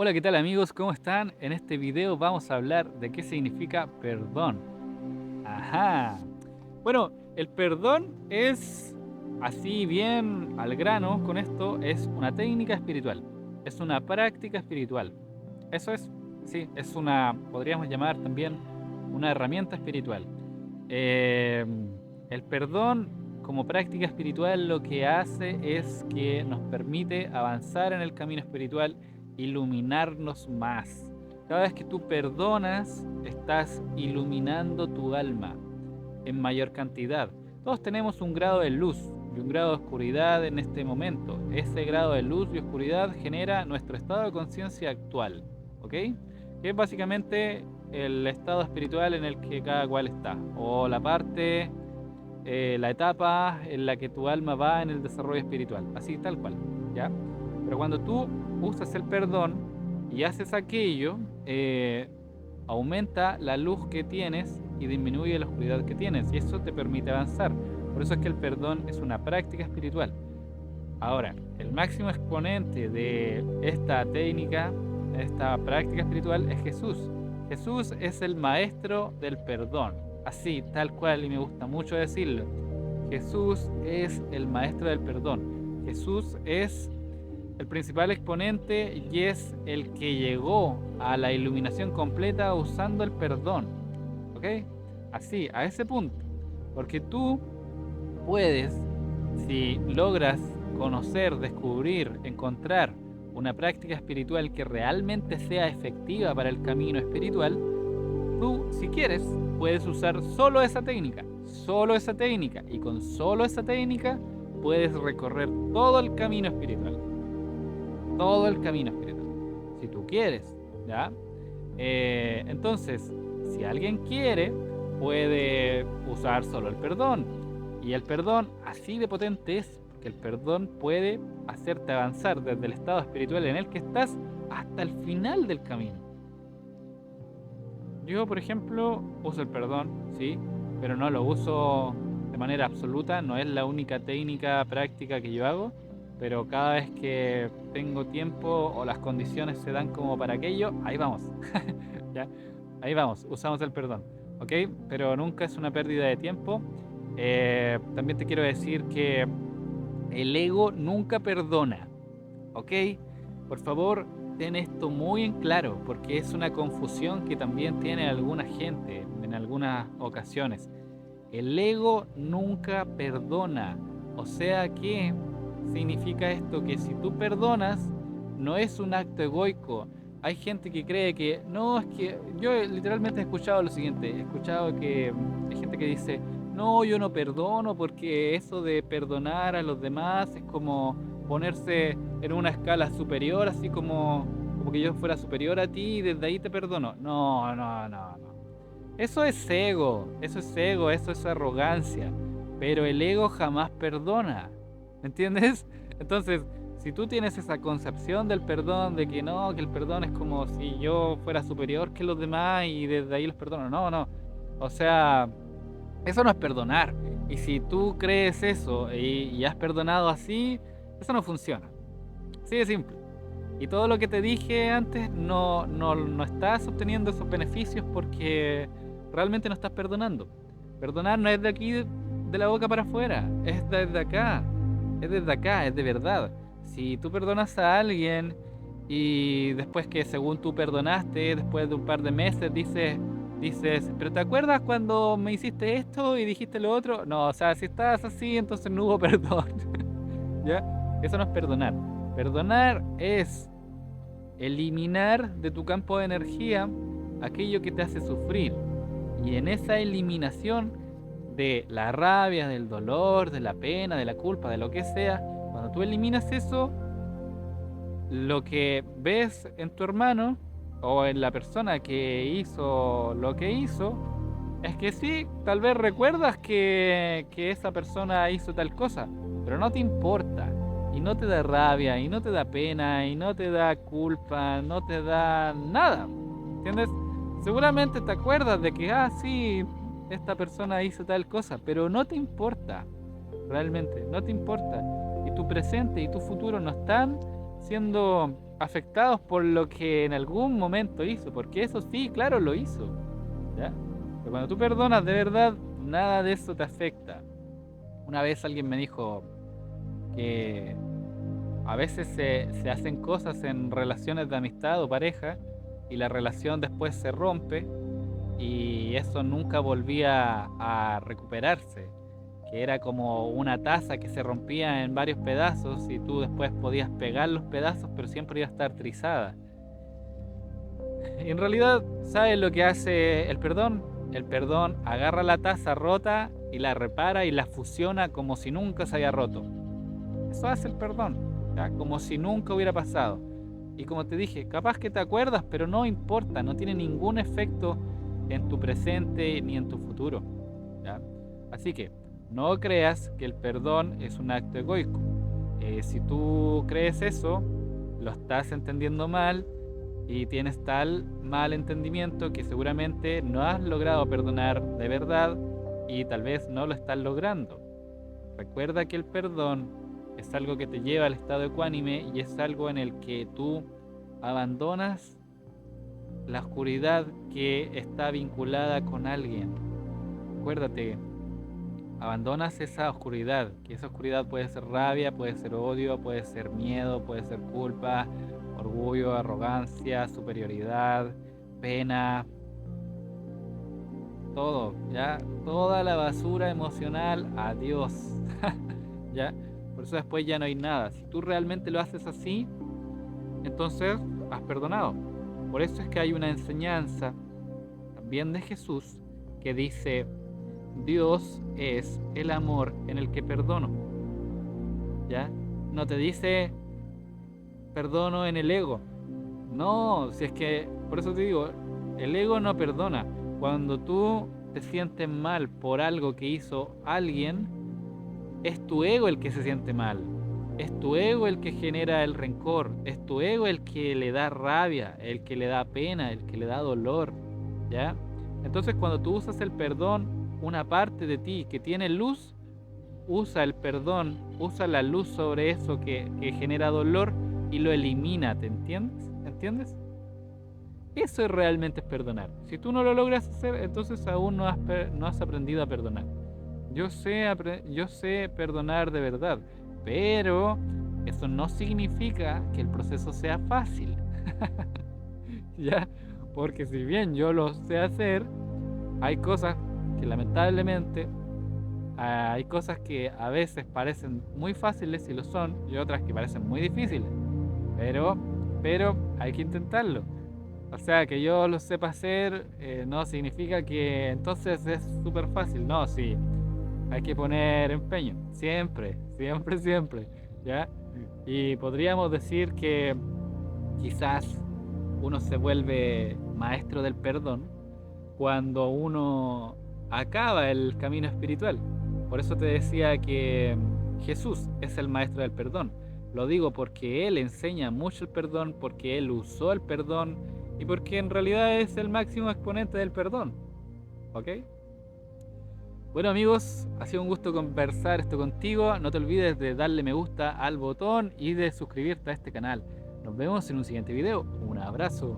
Hola, ¿qué tal amigos? ¿Cómo están? En este video vamos a hablar de qué significa perdón. Ajá. Bueno, el perdón es, así bien al grano con esto, es una técnica espiritual. Es una práctica espiritual. Eso es, sí, es una, podríamos llamar también una herramienta espiritual. Eh, el perdón como práctica espiritual lo que hace es que nos permite avanzar en el camino espiritual, iluminarnos más. Cada vez que tú perdonas, estás iluminando tu alma en mayor cantidad. Todos tenemos un grado de luz y un grado de oscuridad en este momento. Ese grado de luz y oscuridad genera nuestro estado de conciencia actual, ¿ok? Que es básicamente el estado espiritual en el que cada cual está, o la parte, la etapa en la que tu alma va en el desarrollo espiritual, así tal cual, ¿ya? Pero cuando tú usas el perdón y haces aquello, aumenta la luz que tienes y disminuye la oscuridad que tienes, y eso te permite avanzar. Por eso es que el perdón es una práctica espiritual. Ahora, el máximo exponente de esta técnica, esta práctica espiritual, es Jesús. Jesús es el maestro del perdón, así, tal cual, y me gusta mucho decirlo. Jesús es el maestro del perdón. Jesús es el principal exponente y es el que llegó a la iluminación completa usando el perdón. ¿Ok? Así, a ese punto. Porque tú puedes, si logras conocer, descubrir, encontrar una práctica espiritual que realmente sea efectiva para el camino espiritual, tú, si quieres, puedes usar solo esa técnica, y con solo esa técnica puedes recorrer todo el camino espiritual, todo el camino espiritual, si tú quieres, ¿ya? Entonces, si alguien quiere, puede usar solo el perdón. Y el perdón, así de potente es, que el perdón puede hacerte avanzar desde el estado espiritual en el que estás hasta el final del camino. Yo, por ejemplo, uso el perdón, sí, pero no lo uso de manera absoluta, no es la única técnica práctica que yo hago, pero cada vez que tengo tiempo o las condiciones se dan como para aquello, ahí vamos. ¿Ya? Ahí vamos, usamos el perdón, ¿ok? Pero nunca es una pérdida de tiempo. También te quiero decir que el ego nunca perdona, ¿ok? Por favor, ten esto muy en claro, porque es una confusión que también tiene alguna gente en algunas ocasiones. El ego nunca perdona. O sea que significa esto que si tú perdonas, no es un acto egoico. Hay gente que cree que, no, es que yo literalmente he escuchado lo siguiente, he escuchado que hay gente que dice, no, yo no perdono porque eso de perdonar a los demás es como ponerse en una escala superior, así como que yo fuera superior a ti y desde ahí te perdono. No, no, no, no. Eso es ego, eso es arrogancia, pero el ego jamás perdona, ¿me entiendes? Entonces, si tú tienes esa concepción del perdón, de que no, que el perdón es como si yo fuera superior que los demás y desde ahí los perdono, no, no, o sea, eso no es perdonar, y si tú crees eso y has perdonado así, eso no funciona, así de simple. Y todo lo que te dije antes, no estás obteniendo esos beneficios porque realmente no estás perdonando. Perdonar no es de aquí, de la boca para afuera, es desde acá, es desde acá, es de verdad. Si tú perdonas a alguien y después que según tú perdonaste, después de un par de meses dices, pero ¿te acuerdas cuando me hiciste esto y dijiste lo otro? No, o sea, si estás así, entonces no hubo perdón. ¿Ya? Eso no es perdonar. Perdonar es eliminar de tu campo de energía aquello que te hace sufrir. Y en esa eliminación de la rabia, del dolor, de la pena, de la culpa, de lo que sea, cuando tú eliminas eso, lo que ves en tu hermano o en la persona que hizo lo que hizo, es que sí, tal vez recuerdas que esa persona hizo tal cosa, pero no te importa, y no te da rabia, y no te da pena, y no te da culpa, no te da nada, ¿entiendes? Seguramente te acuerdas de que, sí, esta persona hizo tal cosa, pero no te importa, realmente, no te importa. Y tu presente y tu futuro no están siendo afectados por lo que en algún momento hizo, porque eso sí, claro, lo hizo, ¿ya? Pero cuando tú perdonas de verdad, nada de eso te afecta. Una vez alguien me dijo que a veces se hacen cosas en relaciones de amistad o pareja y la relación después se rompe y eso nunca volvía a recuperarse, que era como una taza que se rompía en varios pedazos y tú después podías pegar los pedazos, pero siempre iba a estar trizada. Y en realidad, ¿sabes lo que hace el perdón? El perdón agarra la taza rota y la repara y la fusiona como si nunca se haya roto. Eso hace el perdón, ¿ya? Como si nunca hubiera pasado. Y como te dije, capaz que te acuerdas, pero no importa, no tiene ningún efecto en tu presente ni en tu futuro, ¿ya? Así que no creas que el perdón es un acto egoico. Si tú crees eso, lo estás entendiendo mal y tienes tal mal entendimiento que seguramente no has logrado perdonar de verdad y tal vez no lo estás logrando. Recuerda que el perdón es algo que te lleva al estado ecuánime y es algo en el que tú abandonas la oscuridad que está vinculada con alguien. Acuérdate, abandonas esa oscuridad, que esa oscuridad puede ser rabia, puede ser odio, puede ser miedo, puede ser culpa, orgullo, arrogancia, superioridad, pena, todo, ¿ya? Toda la basura emocional, adiós, ¿ya? Por eso después ya no hay nada. Si tú realmente lo haces así, entonces has perdonado. Por eso es que hay una enseñanza también de Jesús que dice: Dios es el amor en el que perdono, ¿ya? No te dice perdono en el ego. No, si es que, por eso te digo, el ego no perdona. Cuando tú te sientes mal por algo que hizo alguien, es tu ego el que se siente mal. Es tu ego el que genera el rencor. Es tu ego el que le da rabia, el que le da pena, el que le da dolor, ¿ya? Entonces cuando tú usas el perdón, una parte de ti que tiene luz, usa el perdón, usa la luz sobre eso que genera dolor y lo elimina, ¿te entiendes? ¿Entiendes? Eso es realmente perdonar. Si tú no lo logras hacer, entonces aún no has aprendido a perdonar. Yo sé perdonar de verdad, pero eso no significa que el proceso sea fácil. ¿Ya? Porque si bien yo lo sé hacer, hay cosas que lamentablemente, hay cosas que a veces parecen muy fáciles y lo son, y otras que parecen muy difíciles. Pero, pero hay que intentarlo. O sea, que yo lo sepa hacer no significa que entonces es súper fácil. No, sí, hay que poner empeño. Siempre, siempre, siempre. ¿Ya? Y podríamos decir que quizás uno se vuelve maestro del perdón cuando uno acaba el camino espiritual. Por eso te decía que Jesús es el maestro del perdón. Lo digo porque Él enseña mucho el perdón, porque Él usó el perdón y porque en realidad es el máximo exponente del perdón. ¿Ok? Bueno amigos, ha sido un gusto conversar esto contigo. No te olvides de darle me gusta al botón y de suscribirte a este canal. Nos vemos en un siguiente video. Un abrazo.